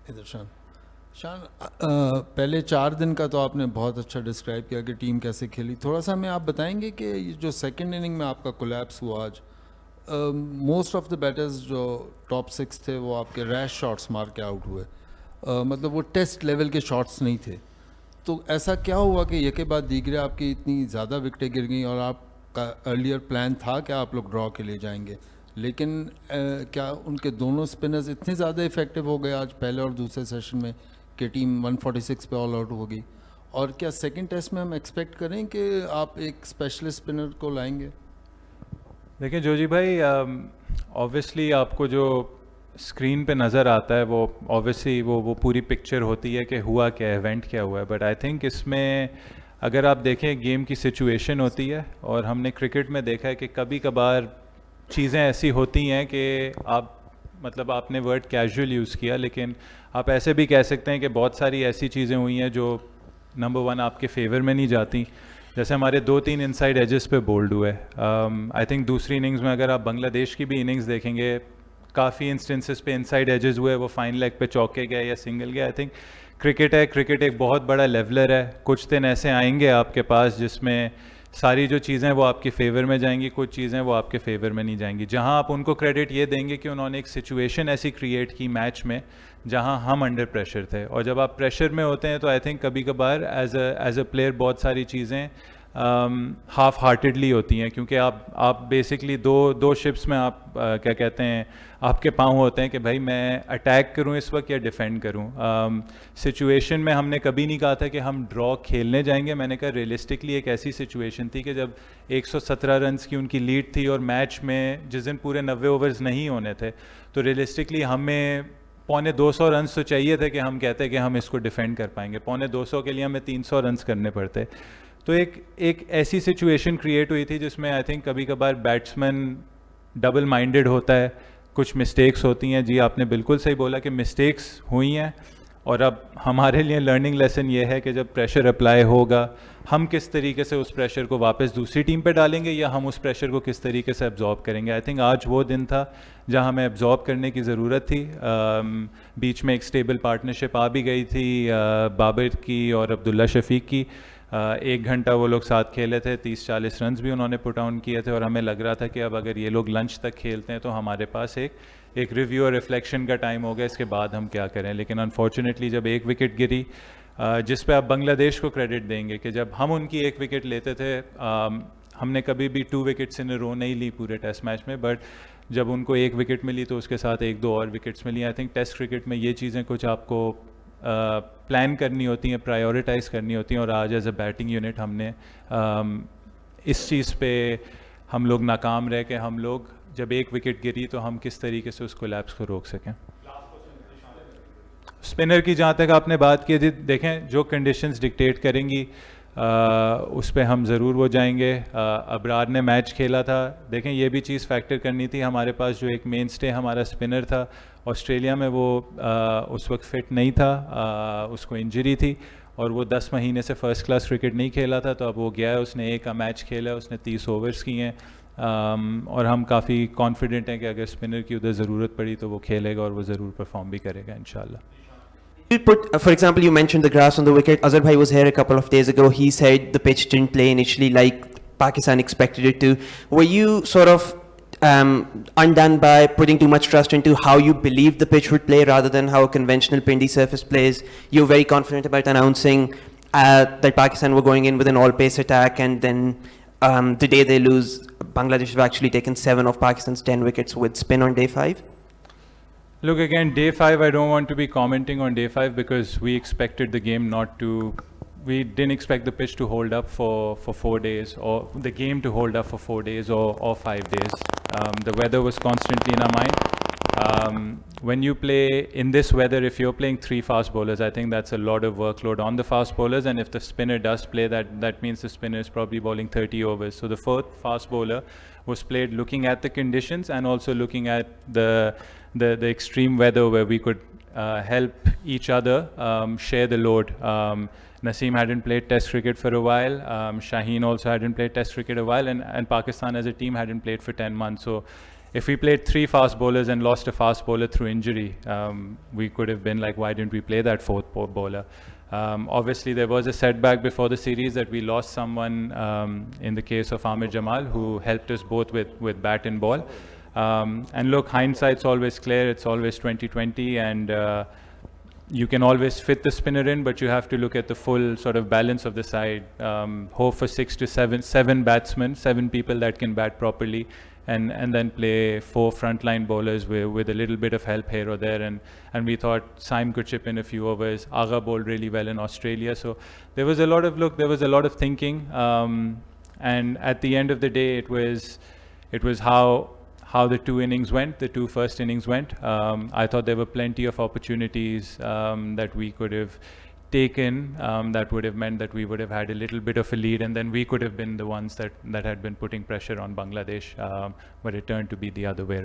इधर शान शान पहले 4 दिन का तो आपने बहुत अच्छा डिस्क्राइब किया कि टीम कैसे खेली। थोड़ा सा हमें आप बताएंगे कि ये जो सेकंड इनिंग में आपका कोलैप्स हुआ आज, मोस्ट ऑफ द बैटर्स जो टॉप 6 थे वो आपके रैश शॉट्स मार के आउट हुए। मतलब वो टेस्ट लेवल के शॉट्स नहीं थे। तो ऐसा क्या हुआ कि ये के बाद दीगरे आपकी इतनी ज़्यादा विकटें गिर गई और आपका अर्लियर प्लान था कि आप लोग ड्रॉ के लिए जाएंगे, लेकिन क्या उनके दोनों स्पिनर्स इतने ज़्यादा इफेक्टिव हो गए आज पहले और दूसरे सेशन में कि टीम 146 पे ऑल आउट होगी? और क्या सेकंड टेस्ट में हम एक्सपेक्ट करें कि आप एक स्पेशलिस्ट स्पिनर को लाएंगे? देखिए जोजी भाई, ऑब्वियसली आपको जो स्क्रीन पे नज़र आता है वो ऑब्वियसली वो पूरी पिक्चर होती है कि हुआ क्या है, इवेंट क्या हुआ है। बट आई थिंक इसमें अगर आप देखें गेम की सिचुएशन होती है, और हमने क्रिकेट में देखा है कि कभी कभार चीज़ें ऐसी होती हैं कि आप मतलब आपने वर्ड कैजुअल यूज़ किया, लेकिन आप ऐसे भी कह सकते हैं कि बहुत सारी ऐसी चीज़ें हुई हैं जो नंबर 1 आपके फेवर में नहीं जाती। जैसे हमारे 2-3 इनसाइड एजेस पे बोल्ड हुए। आई थिंक दूसरी इनिंग्स में अगर आप बांग्लादेश की भी इनिंग्स देखेंगे, काफ़ी इंस्टेंसेस पे इनसाइड एजेस हुए, वो फाइन लेग पे चौके गए या सिंगल गए। आई थिंक क्रिकेट है, क्रिकेट एक बहुत बड़ा लेवलर है। कुछ दिन ऐसे आएंगे आपके पास जिसमें सारी जो चीज़ें वो आपके फेवर में जाएंगी, कुछ चीज़ें वो आपके फेवर में नहीं जाएंगी। जहां आप उनको क्रेडिट ये देंगे कि उन्होंने एक सिचुएशन ऐसी क्रिएट की मैच में जहां हम अंडर प्रेशर थे, और जब आप प्रेशर में होते हैं तो आई थिंक कभी कभार एज अ प्लेयर बहुत सारी चीज़ें हाफ हार्टेडली होती हैं, क्योंकि आप बेसिकली दो शिप्स में आप क्या कहते हैं, आपके पाँव होते हैं कि भाई मैं अटैक करूं इस वक्त या डिफेंड करूं। सिचुएशन में हमने कभी नहीं कहा था कि हम ड्रॉ खेलने जाएंगे। मैंने कहा रियलिस्टिकली एक ऐसी सिचुएशन थी कि जब 117 रन्स की उनकी लीड थी और मैच में जिस दिन पूरे 90 ओवर्स नहीं होने थे, तो रियलिस्टिकली हमें 250 रन्स तो चाहिए थे कि हम कहते कि हम इसको डिफेंड कर पाएंगे। 250 के लिए हमें 300 रन्स करने पड़ते। तो एक ऐसी सिचुएशन क्रिएट हुई थी जिसमें आई थिंक कभी कभार बैट्समैन डबल माइंडेड होता है, कुछ मिस्टेक्स होती हैं। जी आपने बिल्कुल सही बोला कि मिस्टेक्स हुई हैं, और अब हमारे लिए लर्निंग लेसन ये है कि जब प्रेशर अप्लाई होगा हम किस तरीके से उस प्रेशर को वापस दूसरी टीम पे डालेंगे या हम उस प्रेशर को किस तरीके से एब्जॉर्ब करेंगे। आई थिंक आज वो दिन था जहां हमें एब्जॉर्ब करने की ज़रूरत थी। बीच में एक स्टेबल पार्टनरशिप आ भी गई थी बाबर की और अब्दुल्ला शफीक की। 1 घंटा वो लोग साथ खेले थे, 30-40 रन्स भी उन्होंने पुट ऑन किए थे, और हमें लग रहा था कि अब अगर ये लोग लंच तक खेलते हैं तो हमारे पास एक रिव्यू और रिफ्लेक्शन का टाइम हो गया, इसके बाद हम क्या करें। लेकिन अनफॉर्चुनेटली जब एक विकेट गिरी, जिस पे आप बांग्लादेश को क्रेडिट देंगे कि जब हम उनकी एक विकेट लेते थे, हमने कभी भी 2 विकेट्स इन अ रो नहीं ली पूरे टेस्ट मैच में, बट जब उनको 1 विकेट मिली तो उसके साथ 1-2 और विकेट्स मिली। आई थिंक टेस्ट क्रिकेट में ये चीज़ें कुछ आपको प्लान करनी होती हैं, प्रायोरिटाइज करनी होती हैं, और आज एज अ बैटिंग यूनिट हमने इस चीज़ पे हम लोग नाकाम रह के हम लोग जब 1 विकेट गिरी तो हम किस तरीके से उस कोलैप्स को रोक सकें। स्पिनर की जहाँ तक आपने बात की थी, देखें जो कंडीशंस डिक्टेट करेंगी उस पे हम ज़रूर वो जाएंगे। अबरार ने मैच खेला था, देखें ये भी चीज़ फैक्टर करनी थी। हमारे पास जो एक मेन स्टे हमारा स्पिनर था ऑस्ट्रेलिया में, वो उस वक्त फिट नहीं था, उसको इंजरी थी, और वो 10 महीने से फर्स्ट क्लास क्रिकेट नहीं खेला था। तो अब वो गया है, उसने एक मैच खेला, उसने 30 ओवर्स किए हैं, और हम काफ़ी कॉन्फिडेंट हैं कि अगर स्पिनर की उधर ज़रूरत पड़ी तो वो खेलेगा और वो ज़रूर परफॉर्म भी करेगा इंशाल्लाह। You put, for example, you mentioned the grass on the wicket. Azhar Bhai was here a couple of days ago. He said the pitch didn't play initially like Pakistan expected it to. Were you sort of undone by putting too much trust into how you believed the pitch would play rather than how a conventional Pindi surface plays? You were very confident about announcing that Pakistan were going in with an all-pace attack, and then the day they lose, Bangladesh have actually taken 7 of Pakistan's 10 wickets with spin on day 5. Look, again, day 5, I don't want to be commenting on day 5 because we expected the game not to, we didn't expect the pitch to hold up for 4 days, or the game to hold up for 4 days or 5 days. The weather was constantly in our mind. When you play in this weather, if you're playing 3 fast bowlers, I think that's a lot of workload on the fast bowlers, and if the spinner does play, that means the spinner is probably bowling 30 overs. So the 4th fast bowler was played looking at the conditions and also looking at the extreme weather where we could help each other share the load. Naseem hadn't played test cricket for a while, Shaheen also hadn't played test cricket a while, and Pakistan as a team hadn't played for 10 months. So if we played 3 fast bowlers and lost a fast bowler through injury, we could have been like, why didn't we play that fourth bowler? Obviously, there was a setback before the series that we lost someone in the case of Amir Jamal, who helped us both with bat and ball. And look, hindsight's always clear. It's always 2020, and you can always fit the spinner in, but you have to look at the full sort of balance of the side. Hope for 6 to 7 batsmen, 7 people that can bat properly, and then play 4 frontline bowlers with a little bit of help here or there. And we thought Saim could chip in a few overs. Agha bowled really well in Australia. So there was a lot of thinking. And at the end of the day, it was how the 2 innings went, the 2 first innings went. I thought there were plenty of opportunities that we could have taken that would have meant that we would have had a little bit of a lead, and then we could have been the ones that had been putting pressure on Bangladesh, but it turned to be the other way